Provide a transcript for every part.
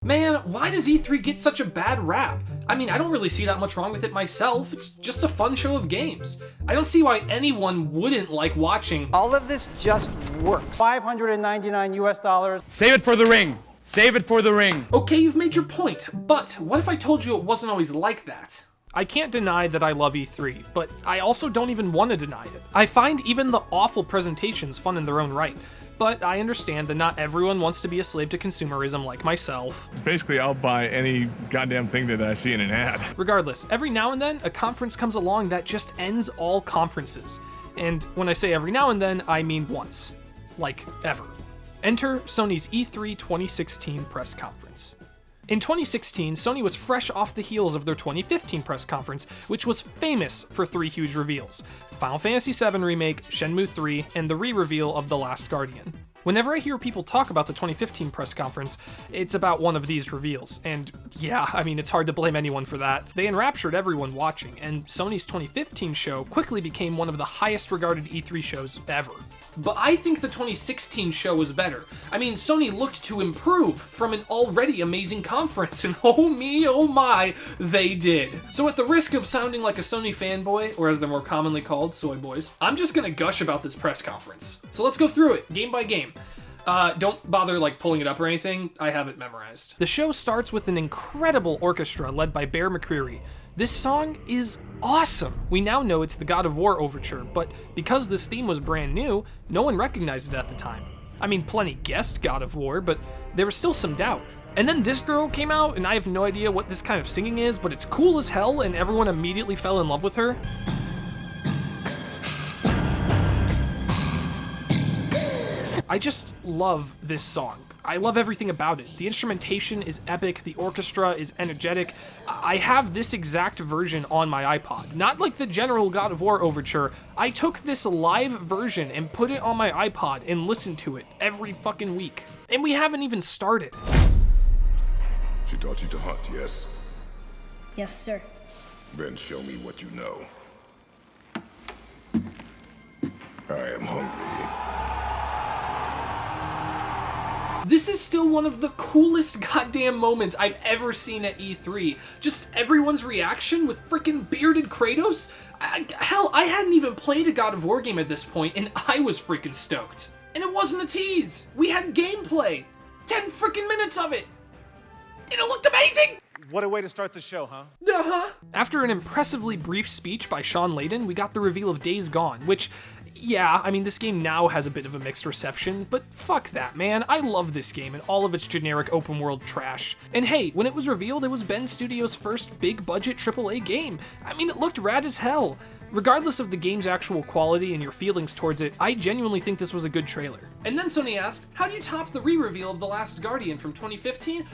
Man, why does E3 get such a bad rap? I mean, I don't really see that much wrong with it myself. It's just a fun show of games. I don't see why anyone wouldn't like watching. All of this just works. $599 US. Save it for the ring. Save it for the ring. Okay, you've made your point, but what if I told you it wasn't always like that? I can't deny that I love E3, but I also don't even want to deny it. I find even the awful presentations fun in their own right. But I understand that not everyone wants to be a slave to consumerism like myself. Basically, I'll buy any goddamn thing that I see in an ad. Regardless, every now and then, a conference comes along that just ends all conferences. And when I say every now and then, I mean once. Like, ever. Enter Sony's E3 2016 press conference. In 2016, Sony was fresh off the heels of their 2015 press conference, which was famous for 3 huge reveals: Final Fantasy VII Remake, Shenmue 3, and the re-reveal of The Last Guardian. Whenever I hear people talk about the 2015 press conference, it's about one of these reveals, and yeah, I mean, it's hard to blame anyone for that. They enraptured everyone watching, and Sony's 2015 show quickly became one of the highest regarded E3 shows ever. But I think the 2016 show was better. I mean, Sony looked to improve from an already amazing conference, and oh me, oh my, they did. So at the risk of sounding like a Sony fanboy, or as they're more commonly called, soy boys, I'm just gonna gush about this press conference. So let's go through it, game by game. Don't bother pulling it up or anything, I have it memorized. The show starts with an incredible orchestra led by Bear McCreary. This song is awesome. We now know it's the God of War overture, but because this theme was brand new, no one recognized it at the time. I mean, plenty guessed God of War, but there was still some doubt. And then this girl came out, and I have no idea what this kind of singing is, but it's cool as hell, and everyone immediately fell in love with her. I just love this song. I love everything about it. The instrumentation is epic, the orchestra is energetic. I have this exact version on my iPod. Not like the general God of War overture. I took this live version and put it on my iPod and listened to it every fucking week. And we haven't even started. She taught you to hunt, yes? Yes, sir. Then show me what you know. I am hungry. This is still one of the coolest goddamn moments I've ever seen at E3. Just everyone's reaction with freaking bearded Kratos. Hell, I hadn't even played a God of War game at this point, and I was freaking stoked. And it wasn't a tease. We had gameplay. 10 freaking minutes of it. And it looked amazing. What a way to start the show, huh? Uh-huh. After an impressively brief speech by Sean Layden, we got the reveal of Days Gone, which, yeah, I mean, this game now has a bit of a mixed reception, but fuck that, man. I love this game and all of its generic open-world trash. And hey, when it was revealed, it was Ben Studio's first big-budget AAA game. I mean, it looked rad as hell. Regardless of the game's actual quality and your feelings towards it, I genuinely think this was a good trailer. And then Sony asked, how do you top the re-reveal of The Last Guardian from 2015?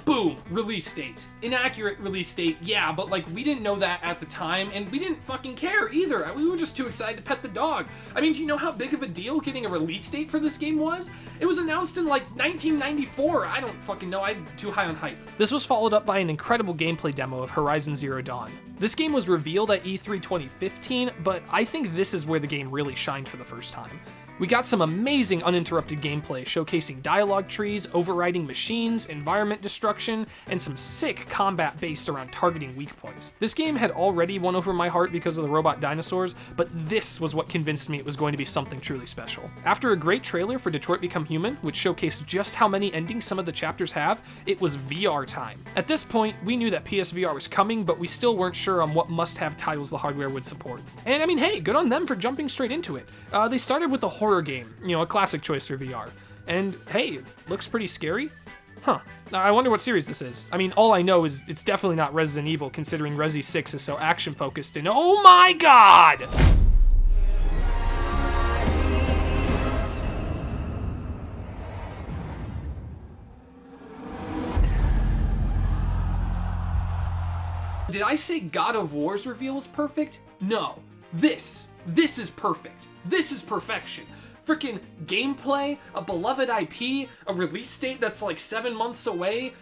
Boom, release date. Inaccurate release date, yeah, but we didn't know that at the time, and we didn't fucking care either. We were just too excited to pet the dog. I mean, do you know how big of a deal getting a release date for this game was? It was announced in 1994. I don't fucking know, I'm too high on hype. This was followed up by an incredible gameplay demo of Horizon Zero Dawn. This game was revealed at E3 2015, but I think this is where the game really shined for the first time. We got some amazing uninterrupted gameplay showcasing dialogue trees, overriding machines, environment destruction, and some sick combat based around targeting weak points. This game had already won over my heart because of the robot dinosaurs, but this was what convinced me it was going to be something truly special. After a great trailer for Detroit Become Human, which showcased just how many endings some of the chapters have, it was VR time. At this point, we knew that PSVR was coming, but we still weren't sure on what must-have titles the hardware would support. And I mean, hey, good on them for jumping straight into it. They started with a horror game, a classic choice for VR. And hey, looks pretty scary. Huh. I wonder what series this is. I mean, all I know is it's definitely not Resident Evil, considering Resi 6 is so action-focused, and oh my god! Did I say God of War's reveal was perfect? No. This is perfect. This is perfection. Freaking gameplay, a beloved IP, a release date that's 7 months away,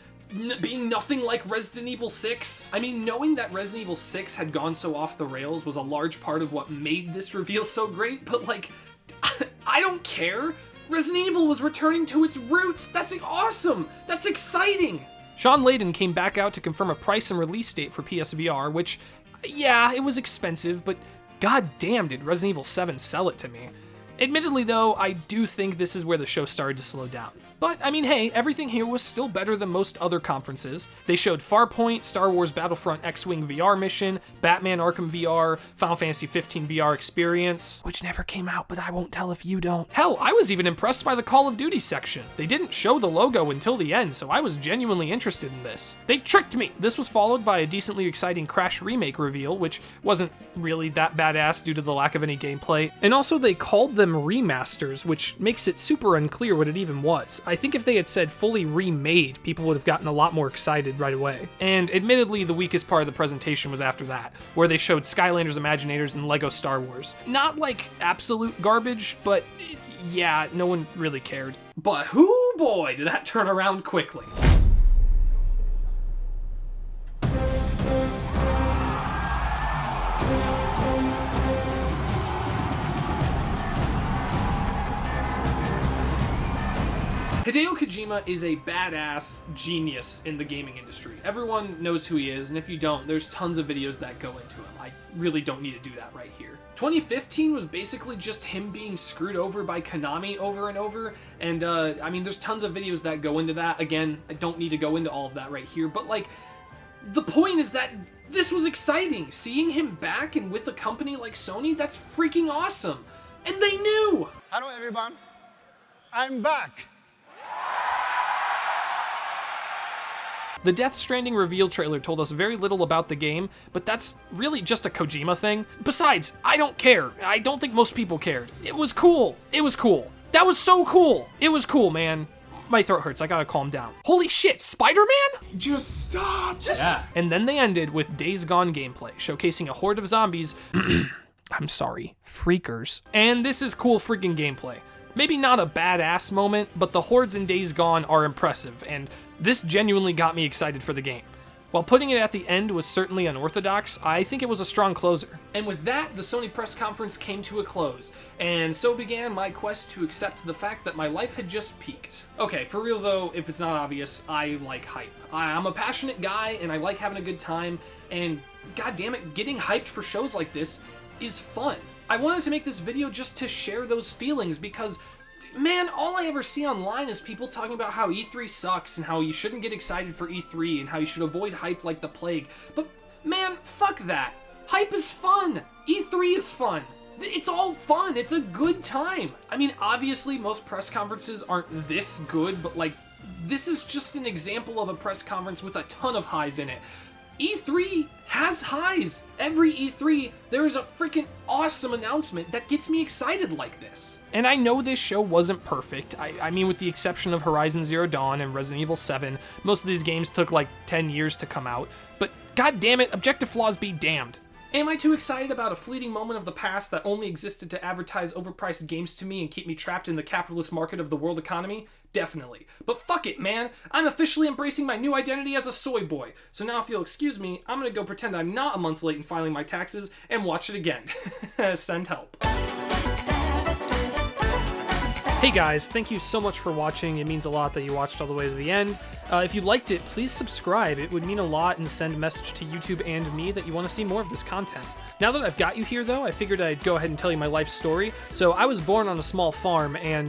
being nothing like Resident Evil 6. I mean, knowing that Resident Evil 6 had gone so off the rails was a large part of what made this reveal so great, but I don't care. Resident Evil was returning to its roots. That's awesome. That's exciting. Sean Layden came back out to confirm a price and release date for PSVR, which, yeah, it was expensive, but god damn did Resident Evil 7 sell it to me. Admittedly though, I do think this is where the show started to slow down. But, I mean, hey, everything here was still better than most other conferences. They showed Farpoint, Star Wars Battlefront X-Wing VR mission, Batman Arkham VR, Final Fantasy 15 VR experience, which never came out, but I won't tell if you don't. Hell, I was even impressed by the Call of Duty section. They didn't show the logo until the end, so I was genuinely interested in this. They tricked me! This was followed by a decently exciting Crash Remake reveal, which wasn't really that badass due to the lack of any gameplay. And also they called them remasters, which makes it super unclear what it even was. I think if they had said fully remade, people would have gotten a lot more excited right away. And admittedly, the weakest part of the presentation was after that, where they showed Skylanders, Imaginators, and Lego Star Wars. Not like absolute garbage, but yeah, no one really cared. But hoo boy, did that turn around quickly. Hideo Kojima is a badass genius in the gaming industry. Everyone knows who he is, and if you don't, there's tons of videos that go into him. I really don't need to do that right here. 2015 was basically just him being screwed over by Konami over and over, and I mean, there's tons of videos that go into that. Again, I don't need to go into all of that right here, but like, the point is that this was exciting. Seeing him back and with a company like Sony, that's freaking awesome. And they knew! Hello everyone, I'm back! The Death Stranding reveal trailer told us very little about the game, but that's really just a Kojima thing. Besides, I don't care. I don't think most people cared. It was cool. It was cool. That was so cool. It was cool, man. My throat hurts. I gotta calm down. Holy shit, Spider-Man? Just stop. And then they ended with Days Gone gameplay, showcasing a horde of zombies. I'm sorry, freakers. And this is cool freaking gameplay. Maybe not a badass moment, but the hordes in Days Gone are impressive, and this genuinely got me excited for the game. While putting it at the end was certainly unorthodox, I think it was a strong closer. And with that, the Sony press conference came to a close, and so began my quest to accept the fact that my life had just peaked. Okay, for real though, if it's not obvious, I like hype. I'm a passionate guy, and I like having a good time, and goddammit, getting hyped for shows like this is fun. I wanted to make this video just to share those feelings because, man, all I ever see online is people talking about how E3 sucks and how you shouldn't get excited for E3 and how you should avoid hype like the plague. But, man, fuck that. Hype is fun. E3 is fun. It's all fun. It's a good time. I mean, obviously, most press conferences aren't this good, but, like, this is just an example of a press conference with a ton of highs in it. E3 has highs. Every E3, there is a freaking awesome announcement that gets me excited like this. And I know this show wasn't perfect. I mean, with the exception of Horizon Zero Dawn and Resident Evil 7, most of these games took like 10 years to come out. But god damn it, objective flaws be damned. Am I too excited about a fleeting moment of the past that only existed to advertise overpriced games to me and keep me trapped in the capitalist market of the world economy? Definitely. But fuck it, man. I'm officially embracing my new identity as a soy boy. So now if you'll excuse me, I'm gonna go pretend I'm not a month late in filing my taxes and watch it again. Send help. Hey guys, thank you so much for watching. It means a lot that you watched all the way to the end. If you liked it, please subscribe. It would mean a lot and send a message to YouTube and me that you want to see more of this content. Now that I've got you here though, I figured I'd go ahead and tell you my life story. So I was born on a small farm and